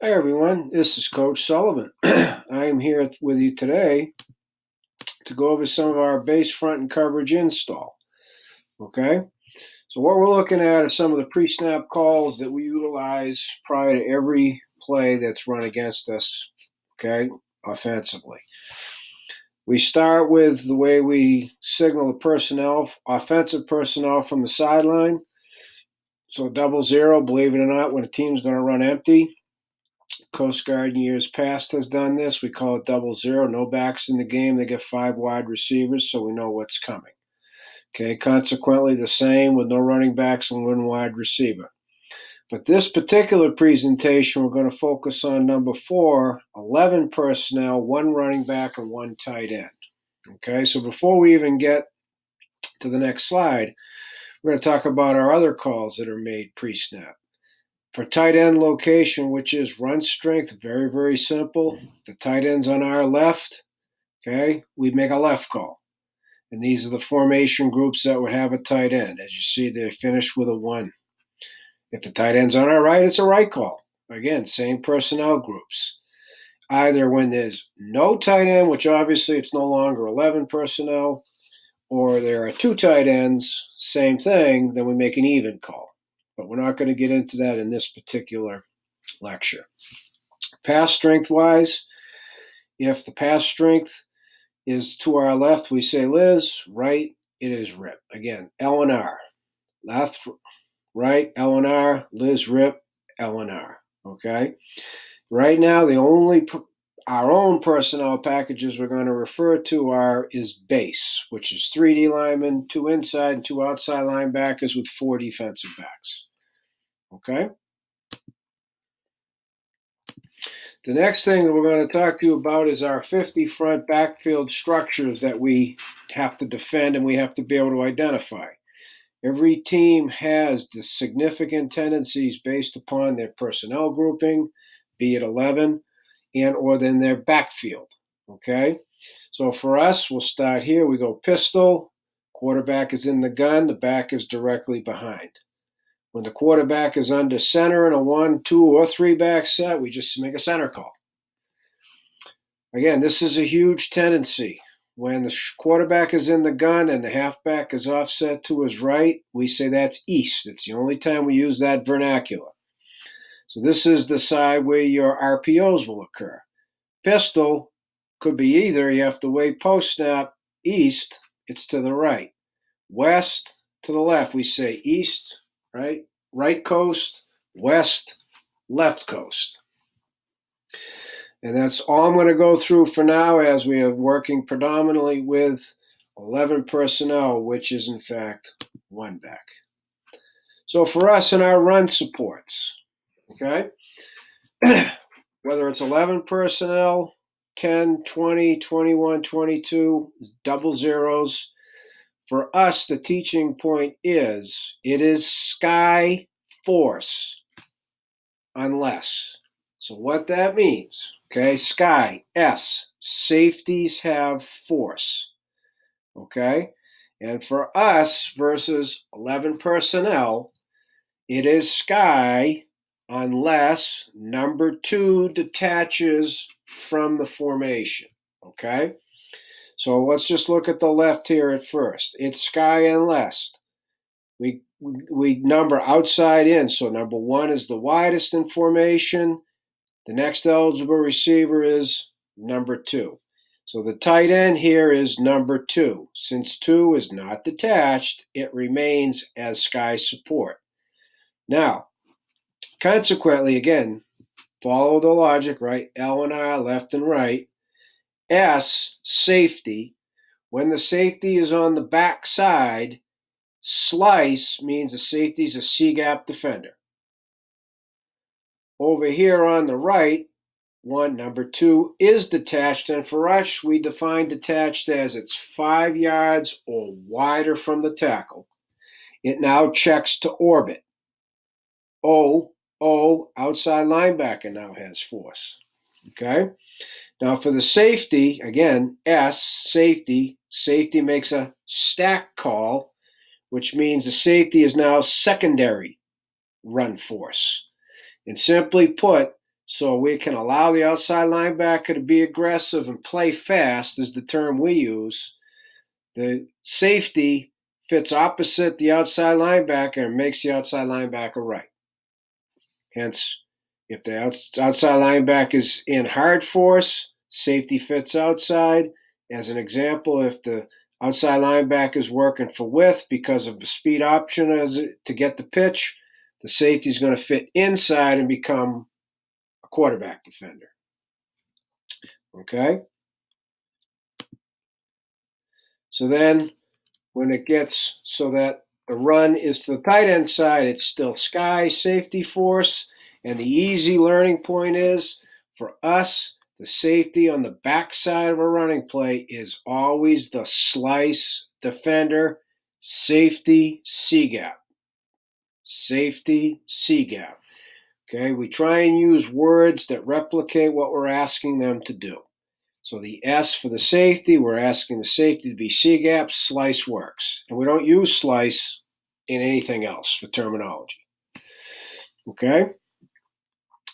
Hi, everyone. This is Coach Sullivan. I am here with you today to go over some of our base front and coverage install. Okay? So, what we're looking at are some of the pre snap calls that we utilize prior to every play that's run against us, okay, offensively. We start with the way we signal the personnel, offensive personnel from the sideline. So, 00, believe it or not, when a team's going to run empty. Coast Guard in years past has done this. We call it 00. No backs in the game. They get 5 wide receivers, so we know what's coming. Okay, consequently, the same with no running backs and 1 wide receiver. But this particular presentation, we're going to focus on number 4, 11 personnel, 1 running back, and 1 tight end. Okay, so before we even get to the next slide, we're going to talk about our other calls that are made pre-snap. For tight end location, which is run strength, very, very simple. The tight end's on our left, okay, we make a left call. And these are the formation groups that would have a tight end. As you see, they finish with a 1. If the tight end's on our right, it's a right call. Again, same personnel groups. Either when there's no tight end, which obviously it's no longer 11 personnel, or there are 2 tight ends, same thing, then we make an even call. But we're not going to get into that in this particular lecture. Pass strength-wise, if the pass strength is to our left, we say Liz. Right, it is Rip. Again, L and R. Left, right, L and R. Liz, Rip, L and R. Okay? Right now, our own personnel packages we're going to refer to is base, which is 3D linemen, 2 inside and 2 outside linebackers with 4 defensive backs. Okay? The next thing that we're going to talk to you about is our 50 front backfield structures that we have to defend and we have to be able to identify. Every team has the significant tendencies based upon their personnel grouping, be it 11, and or then their backfield. Okay? So for us, we'll start here. We go pistol, quarterback is in the gun, the back is directly behind. When the quarterback is under center in a 1, 2, or 3 back set, we just make a center call. Again, this is a huge tendency. When the quarterback is in the gun and the halfback is offset to his right, we say that's east. It's the only time we use that vernacular. So this is the side where your RPOs will occur. Pistol could be either. You have to wait post-snap. East, it's to the right. West, to the left. We say east, right coast, west, left coast. And that's all I'm going to go through for now as we are working predominantly with 11 personnel, which is in fact 1 back. So for us in our run supports, okay, whether it's 11 personnel, 10, 20, 21, 22, 00s, for us, the teaching point is it is sky force unless. So what that means, okay, sky, S, safeties have force, okay? And for us versus 11 personnel, it is sky unless number 2 detaches from the formation, okay? So let's just look at the left here at first. It's sky unless. We number outside in, so number 1 is the widest in formation. The next eligible receiver is number 2. So the tight end here is number 2. Since 2 is not detached, it remains as sky support. Now, consequently, again, follow the logic, right? L and R, left and right. S, safety. When the safety is on the back side, slice means the safety is a C-gap defender. Over here on the right, number 2 is detached, and for us, we define detached as it's 5 yards or wider from the tackle. It now checks to orbit. Outside linebacker now has force. Okay? Now for the safety, again, S, safety makes a stack call, which means the safety is now secondary run force. And simply put, So we can allow the outside linebacker to be aggressive and play fast, is the term we use. The safety fits opposite the outside linebacker and makes the outside linebacker right. Hence, if the outside linebacker is in hard force, safety fits outside. As an example, if the outside linebacker is working for width because of the speed option to get the pitch, the safety is going to fit inside and become a quarterback defender. Okay? So then when it gets so that the run is to the tight end side, it's still sky safety force. And the easy learning point is for us, the safety on the backside of a running play is always the slice defender, safety C gap. Safety C gap. Okay, we try and use words that replicate what we're asking them to do. So the S for the safety, we're asking the safety to be C gap, slice works. And we don't use slice in anything else for terminology. Okay?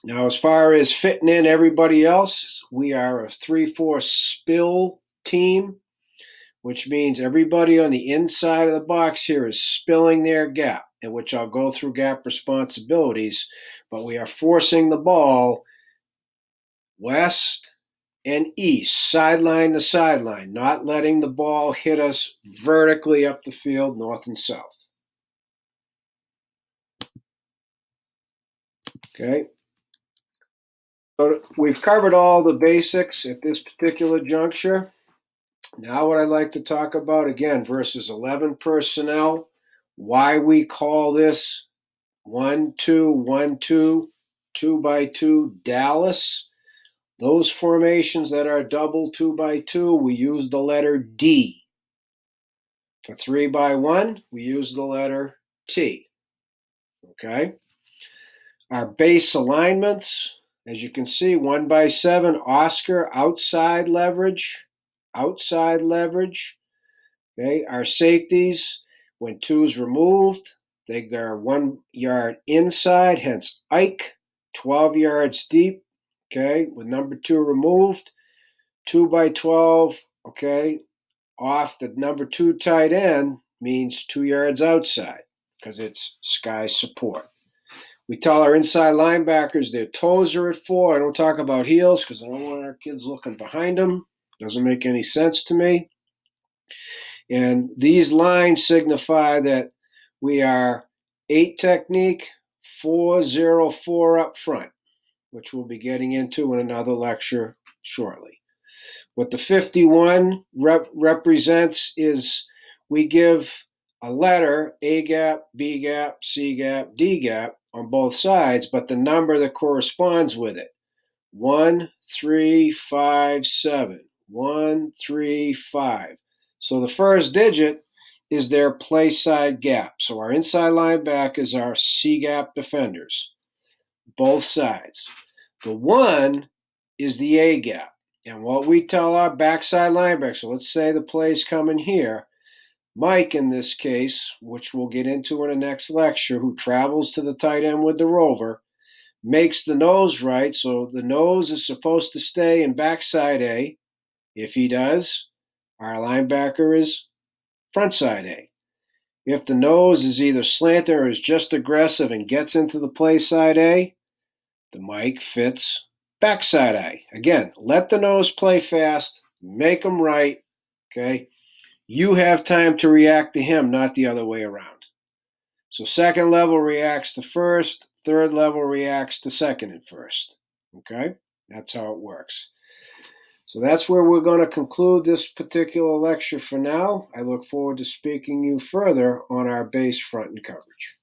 Now, as far as fitting in everybody else, we are a 3-4 spill team, which means everybody on the inside of the box here is spilling their gap, in which I'll go through gap responsibilities, but we are forcing the ball west and east, sideline to sideline, not letting the ball hit us vertically up the field, north and south. Okay? So we've covered all the basics at this particular juncture. Now what I'd like to talk about, again, versus 11 personnel, why we call this 1-2-1-2, 2x2 Dallas. Those formations that are double 2x2, we use the letter D. For 3x1, we use the letter T. Okay? Our base alignments, as you can see, 1x7, Oscar, outside leverage. Outside leverage. Okay? Our safeties, when 2 is removed, they are 1 yard inside, hence Ike, 12 yards deep. Okay? With number 2 removed, 2x12, okay, off the number 2 tight end means 2 yards outside because it's sky support. We tell our inside linebackers their toes are at 4. I don't talk about heels because I don't want our kids looking behind them. Doesn't make any sense to me. And these lines signify that we are 8 technique, 4-0-4 up front, which we'll be getting into in another lecture shortly. What the 51 represents is we give a letter, A gap, B gap, C gap, D gap on both sides, but the number that corresponds with it. 1, 3, 5, 7. 1, 3, 5. So the first digit is their play side gap. So our inside linebackers are C gap defenders, both sides. The 1 is the A gap. And what we tell our backside linebacker, so let's say the play's coming here, Mike in this case, which we'll get into in the next lecture, who travels to the tight end with the rover, makes the nose right, so the nose is supposed to stay in backside A. If he does, our linebacker is frontside A. If the nose is either slanted or is just aggressive and gets into the play side A, the Mike fits backside A. Again, let the nose play fast, make him right, okay? You have time to react to him, not the other way around. So second level reacts to first, third level reacts to second and first, okay? That's how it works. So that's where we're going to conclude this particular lecture for now. I look forward to speaking to you further on our base front and coverage.